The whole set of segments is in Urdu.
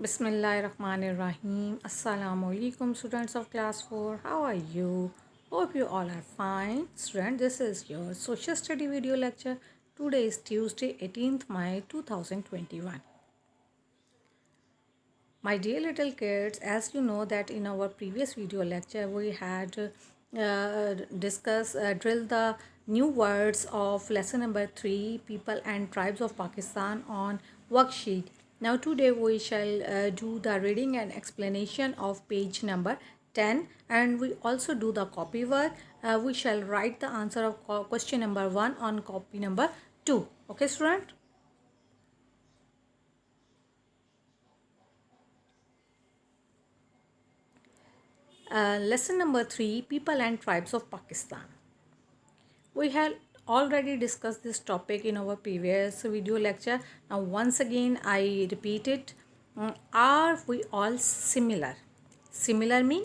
Bismillahirrahmanirrahim. Assalamu alaikum, students of class 4. How are you? Hope you all are fine. Student, this is your social study video lecture. Today is Tuesday, 18th May 2021. My dear little kids, as you know that in our previous video lecture we had drilled the new words of lesson number 3, people and tribes of Pakistan, on worksheet. Now today we shall do the reading and explanation of page number 10, and we also do the copy work. We shall write the answer of question number 1 on copy number 2. Okay, student? Lesson number 3, people and tribes of Pakistan. We have already discussed this topic in our previous video lecture. Now once again I repeat it. Are we all similar? Similar mean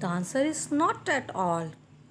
The answer is not at all.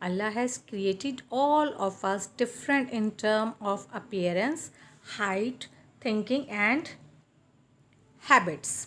Allah has created all of us different in terms of appearance, height, thinking and habits.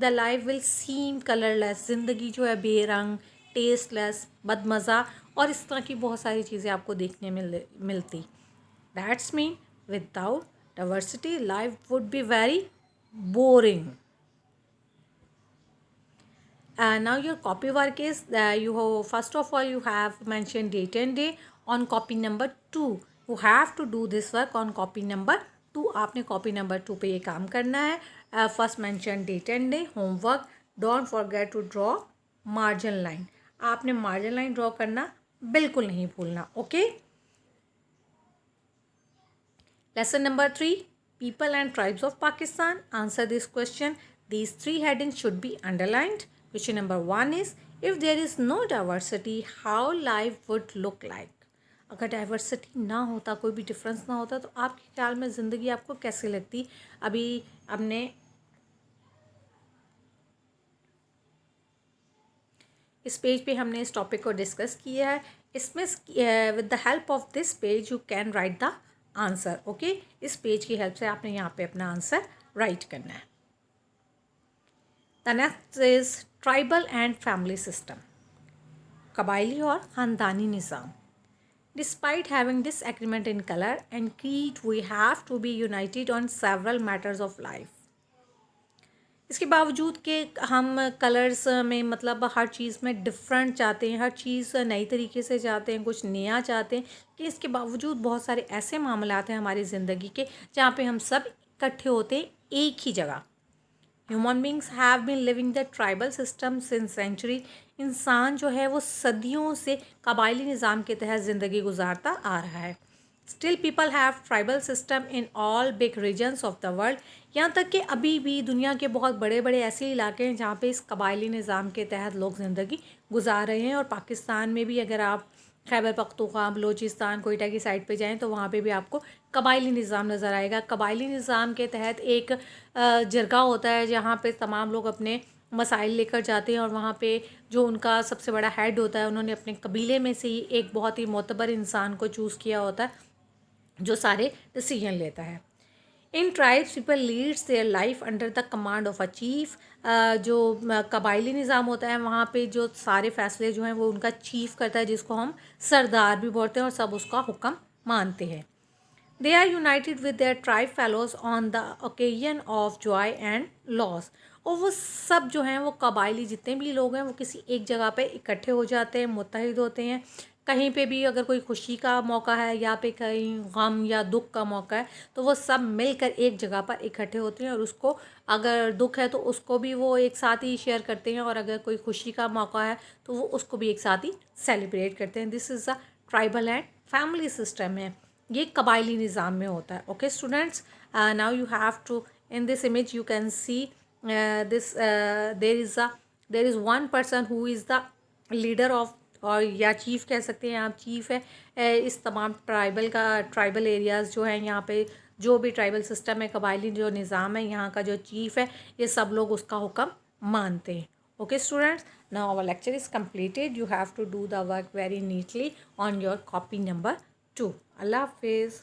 The life will seem colourless. زندگی جو ہے بے رنگ, ٹیسٹ لیس, بد مزہ اور اس طرح کی بہت ساری چیزیں آپ کو دیکھنے ملتی. That's man without diversity life would be very boring. Now your copy work is first of all you have mentioned date and day on copy number 2. You have to do this work on copy number 2. آپ نے copy number 2 پہ یہ کام کرنا ہے. First mention date and day. Homework, don't forget to draw margin line. آپ نے margin line draw کرنا بالکل نہیں بھولنا. Okay. Lesson number 3, People and Tribes of Pakistan. Answer this question. These 3 headings should be underlined. Question number 1 is, if there is no diversity, how life would look like? اگر ڈائیورسٹی نہ ہوتا, کوئی بھی ڈفرینس نہ ہوتا, تو آپ کے خیال میں زندگی آپ کو کیسے لگتی؟ ابھی ہم نے اس پیج پہ ہم نے اس ٹاپک کو ڈسکس کیا ہے. اس میں with the help of this page you can write the answer. Okay, اس پیج کی ہیلپ سے آپ نے یہاں پہ اپنا آنسر رائٹ کرنا ہے. The next is tribal and family system. قبائلی اور خاندانی نظام. Despite having disagreement in color and creed, we have to be united on several matters of life. اس کے باوجود کہ ہم کلرس میں مطلب ہر چیز میں ڈفرینٹ چاہتے ہیں, ہر چیز نئی طریقے سے چاہتے ہیں, کچھ نیا چاہتے ہیں, کہ اس کے باوجود بہت سارے ایسے معاملات ہیں ہماری زندگی کے جہاں پہ ہم سب اکٹھے ہوتے ہیں ایک ہی جگہ. Human beings have been leaving the tribal system since century. انسان جو ہے وہ صدیوں سے قبائلی نظام کے تحت زندگی گزارتا آ رہا ہے. Still people have tribal system in all big regions of the world. یہاں تک کہ ابھی بھی دنیا کے بہت بڑے بڑے ایسے علاقے ہیں جہاں پہ اس قبائلی نظام کے تحت لوگ زندگی گزار رہے ہیں. اور پاکستان میں بھی اگر آپ خیبر پختونخوا, بلوچستان, کوئٹہ کی سائڈ پہ جائیں تو وہاں پہ بھی آپ کو قبائلی نظام نظر آئے گا. قبائلی نظام کے تحت ایک جرگہ ہوتا ہے جہاں پہ تمام لوگ اپنے مسائل لے کر جاتے ہیں, اور وہاں پہ جو ان کا سب سے بڑا ہیڈ ہوتا ہے, انہوں نے اپنے قبیلے میں سے ہی ایک بہت ہی معتبر انسان کو چوز کیا ہوتا ہے جو سارے ڈیسیجن لیتا ہے. In tribes people leads their life under the command of a chief. جو قبائلی نظام ہوتا ہے وہاں پہ جو سارے فیصلے جو ہیں وہ ان کا چیف کرتا ہے, جس کو ہم سردار بھی بولتے ہیں, اور سب اس کا حکم مانتے ہیں. They are united with their tribe fellows on the occasion of joy and loss. اور وہ سب جو ہیں وہ قبائلی جتنے بھی لوگ ہیں وہ کسی ایک جگہ پہ اکٹھے ہو جاتے ہیں, متحد ہوتے ہیں. کہیں پہ بھی اگر کوئی خوشی کا موقع ہے یا پہ کہیں غم یا دکھ کا موقع ہے تو وہ سب مل کر ایک جگہ پر اکٹھے ہوتے ہیں, اور اس کو اگر دکھ ہے تو اس کو بھی وہ ایک ساتھ ہی شیئر کرتے ہیں, اور اگر کوئی خوشی کا موقع ہے تو وہ اس کو بھی ایک ساتھ ہی سیلیبریٹ کرتے ہیں. This is the tribal and family system ہے, یہ قبائلی نظام میں ہوتا ہے. Okay students, now you have to in this image you can see this there is one person who is the leader of, اور یا چیف کہہ سکتے ہیں آپ, چیف ہے اس تمام ٹرائبل ایریاز جو ہیں یہاں پہ جو بھی ٹرائبل سسٹم ہے, قبائلی جو نظام ہے یہاں کا جو چیف ہے, یہ سب لوگ اس کا حکم مانتے ہیں. Okay students, now our lecture is completed. You have to do the work very neatly on your copy number 2. اللہ حافظ.